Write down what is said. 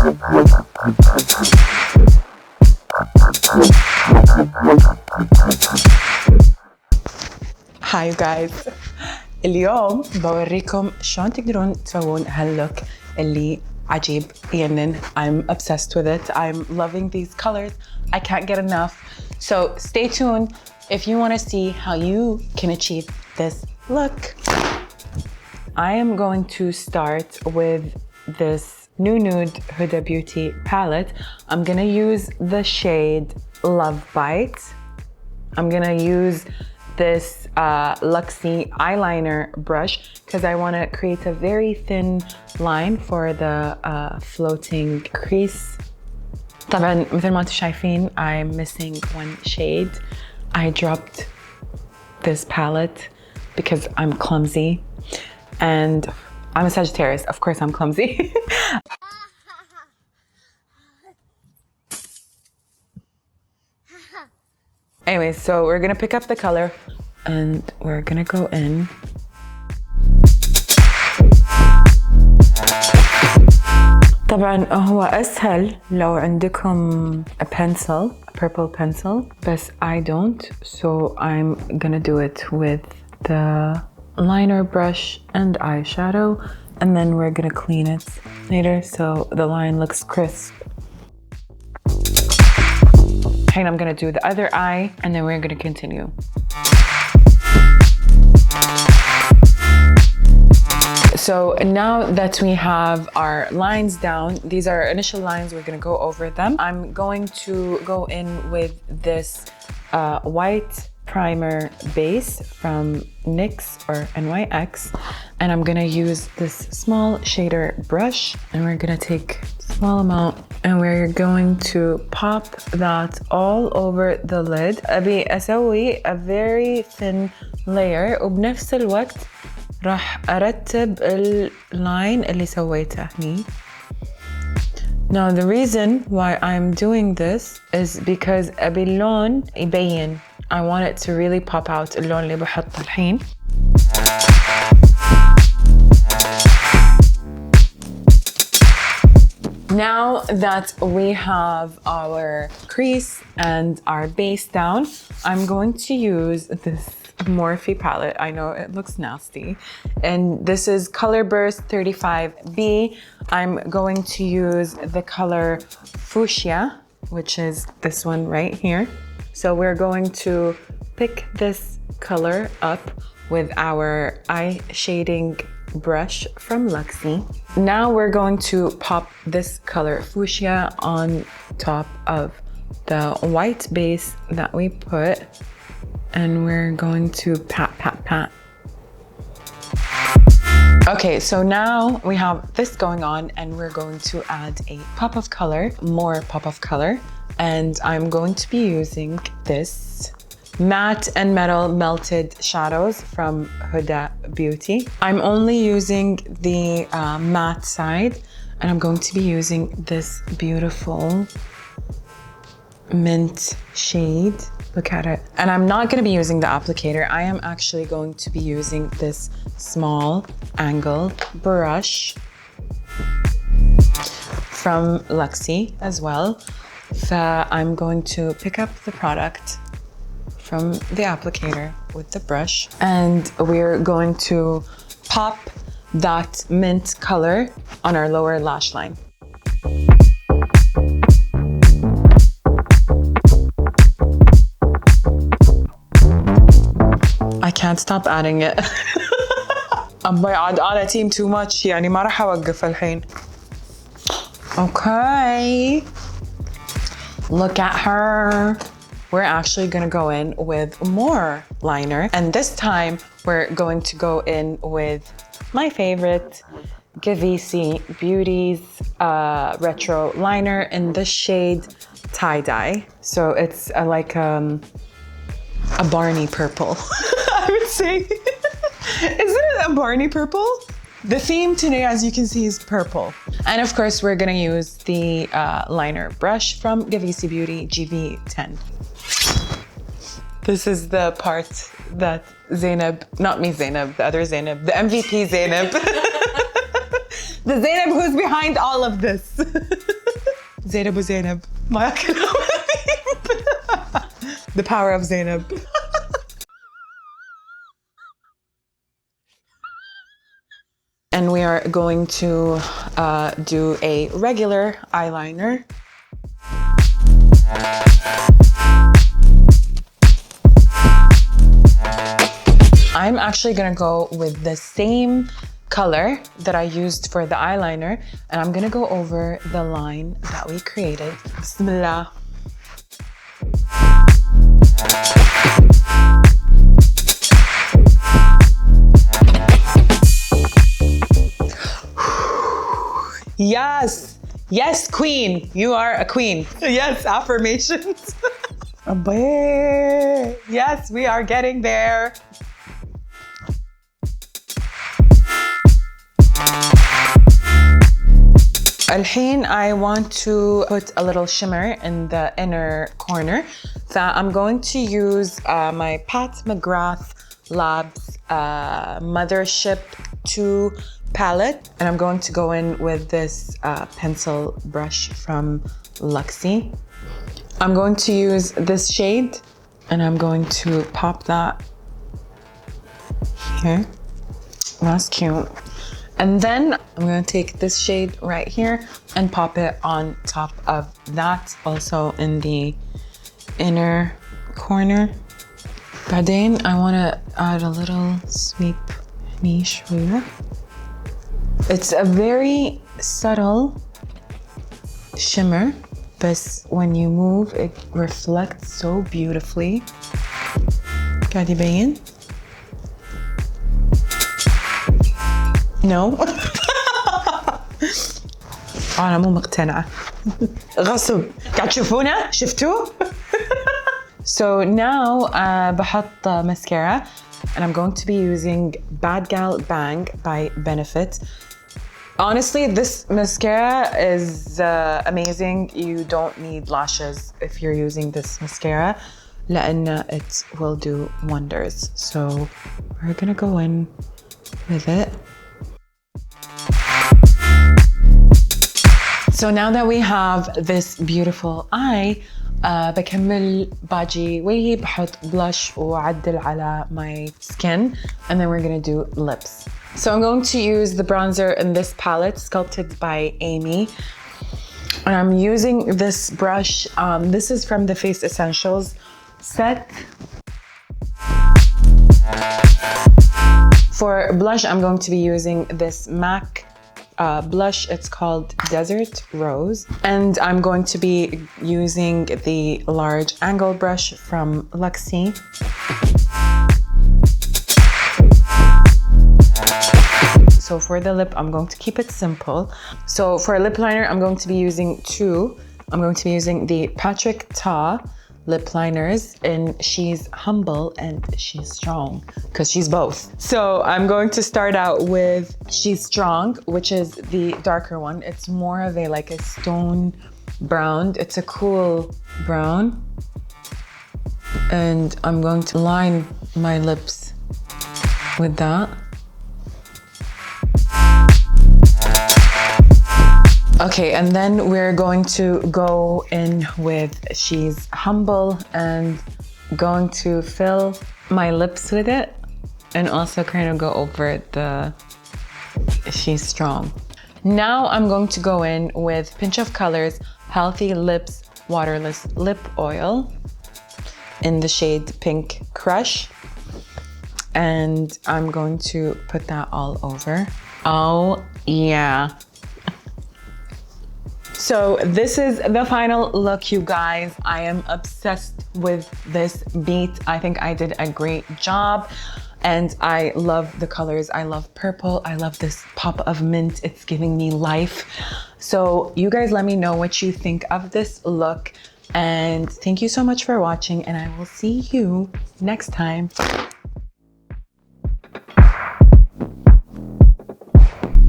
Hi you guys. اليوم بوريكم شلون تقدرون تسوون هاللوك اللي عجيب ينن. I'm obsessed with it. I'm loving these colors. I can't get enough. So stay tuned if you want to see how you can achieve this look. I am going to start with this new nude Huda Beauty palette. I'm gonna use the shade Love Bite. I'm gonna use this Luxie eyeliner brush because I want to create a very thin line for the floating crease. طبعا مثل ما انتم شايفين I'm missing one shade. I dropped this palette because I'm clumsy and I'm a Sagittarius. Of course I'm clumsy. Anyway, so we're gonna pick up the color and we're gonna go in. طبعا هو أسهل لو عندكم a pencil, a purple pencil, بس I don't, so I'm gonna do it with the liner brush and eyeshadow, and then we're gonna clean it later so the line looks crisp. I'm gonna do the other eye and then we're gonna continue. So now that we have our lines down, these are our initial lines, we're gonna go over them. I'm going to go in with this white primer base from NYX or NYX, and I'm gonna use this small shader brush, and we're gonna take a small amount and we're going to pop that all over the lid. أبي أسوي a very thin layer وبنفس الوقت راح أرتب اللاين اللي سويته هني. Now the reason why I'm doing this is because أبي اللون يبين. I want it to really pop out اللون اللي بحطه الحين. Now that we have our crease and our base down, I'm going to use this Morphe palette. I know it looks nasty. And this is Color Burst 35B. I'm going to use the color Fuchsia, which is this one right here. So we're going to pick this color up with our eye shading brush from Luxie. Now we're going to pop this color Fuchsia on top of the white base that we put, and we're going to pat, pat, pat. Okay, so now we have this going on and we're going to add a pop of color, more pop of color, and I'm going to be using this matte and metal melted shadows from Huda Beauty. I'm only using the matte side, and I'm going to be using this beautiful mint shade. Look at it. And I'm not going to be using the applicator. I am actually going to be using this small angle brush from Luxie as well. So I'm going to pick up the product from the applicator with the brush, and we're going to pop that mint color on our lower lash line. I can't stop adding it. أبي عاد أنا team too much, يعني ما راح أوقف الحين. Okay. Look at her. We're actually gonna go in with more liner, and this time we're going to go in with my favorite Givenchy Beauty's retro liner in the shade tie-dye. So it's like a Barney purple. I would say. Isn't it a Barney purple? The theme today, as you can see, is purple. And of course, we're gonna use the liner brush from Givenchy Beauty GV10. This is the part that Zainab, not me Zainab, the other Zainab, the MVP Zainab. The Zainab who's behind all of this. Zainab وزينب ما كلام. The power of Zainab. And we are going to do a regular eyeliner. I'm actually gonna go with the same color that I used for the eyeliner, and I'm gonna go over the line that we created. Bismillah. Yes, yes, queen. You are a queen. Yes, affirmations. Yes, we are getting there. الحين I want to put a little shimmer in the inner corner. So I'm going to use my Pat McGrath Labs Mothership 2 palette. And I'm going to go in with this pencil brush from Luxie. I'm going to use this shade and I'm going to pop that here. That's cute. And then I'm gonna take this shade right here and pop it on top of that, also in the inner corner. بعدين I wanna add a little sweep niche here. It's a very subtle shimmer, but when you move, it reflects so beautifully. قاعد يبين؟ No. أنا مو مقتنعة. غصب. قاعد تشوفونه؟ شفتوه؟ So now بحط mascara and I'm going to be using Bad Gal Bang by Benefit. Honestly, this mascara is amazing. You don't need lashes if you're using this mascara. لأن it will do wonders. So we're gonna go in with it. So now that we have this beautiful eye, بكمل باجي وجهي بحط blush وعدل على my skin, and then we're gonna do lips. So I'm going to use the bronzer in this palette, Sculpted by Amy. And I'm using this brush. This is from the Face Essentials set. For blush, I'm going to be using this MAC blush. It's called Desert Rose. And I'm going to be using the large angle brush from Luxie. So for the lip, I'm going to keep it simple. So for a lip liner, I'm going to be using two. I'm going to be using the Patrick Ta lip liners in She's Humble and She's Strong, because she's both. So I'm going to start out with She's Strong, which is the darker one. It's more of like a stone brown. It's a cool brown. And I'm going to line my lips with that. Okay, and then we're going to go in with She's Humble and going to fill my lips with it and also kind of go over the She's Strong. Now I'm going to go in with Pinch of Colors Healthy Lips Waterless Lip Oil in the shade Pink Crush. And I'm going to put that all over. Oh, yeah. So this is the final look, you guys. I am obsessed with this beat. I think I did a great job and I love the colors. I love purple. I love this pop of mint. It's giving me life. So you guys let me know what you think of this look, and thank you so much for watching, and I will see you next time.